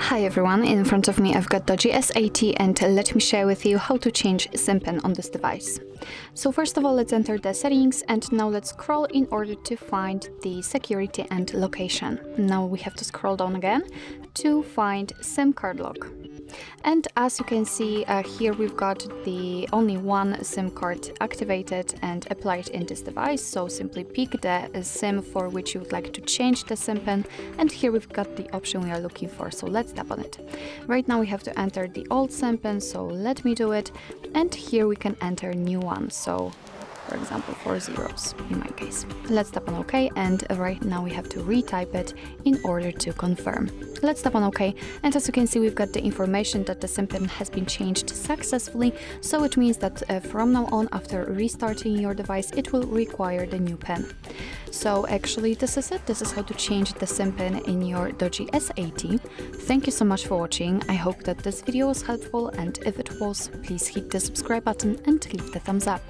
Hi everyone, in front of me I've got DOOGEE S80 and let me share with you how to change SIM pin on this device. So first of all, let's enter the settings and now let's scroll in order to find the security and location. Now we have to scroll down again to find SIM card lock. And as you can see here we've got the only one SIM card activated and applied in this device, so simply pick the SIM for which you would like to change the SIM pin, and here we've got the option we are looking for, so let's tap on it. Right now we have to enter the old SIM pin, so let me do it, and here we can enter new one, so for example 4 zeros in my case. Let's tap on OK, and right now we have to retype it in order to confirm. Let's tap on OK, and as you can see we've got the information that the SIM pin has been changed successfully, so it means that from now on, after restarting your device, it will require the new pin. So actually this is it. This is how to change the SIM pin in your DOOGEE S80. Thank you so much for watching. I hope that this video was helpful, and if it was, please hit the subscribe button and leave the thumbs up.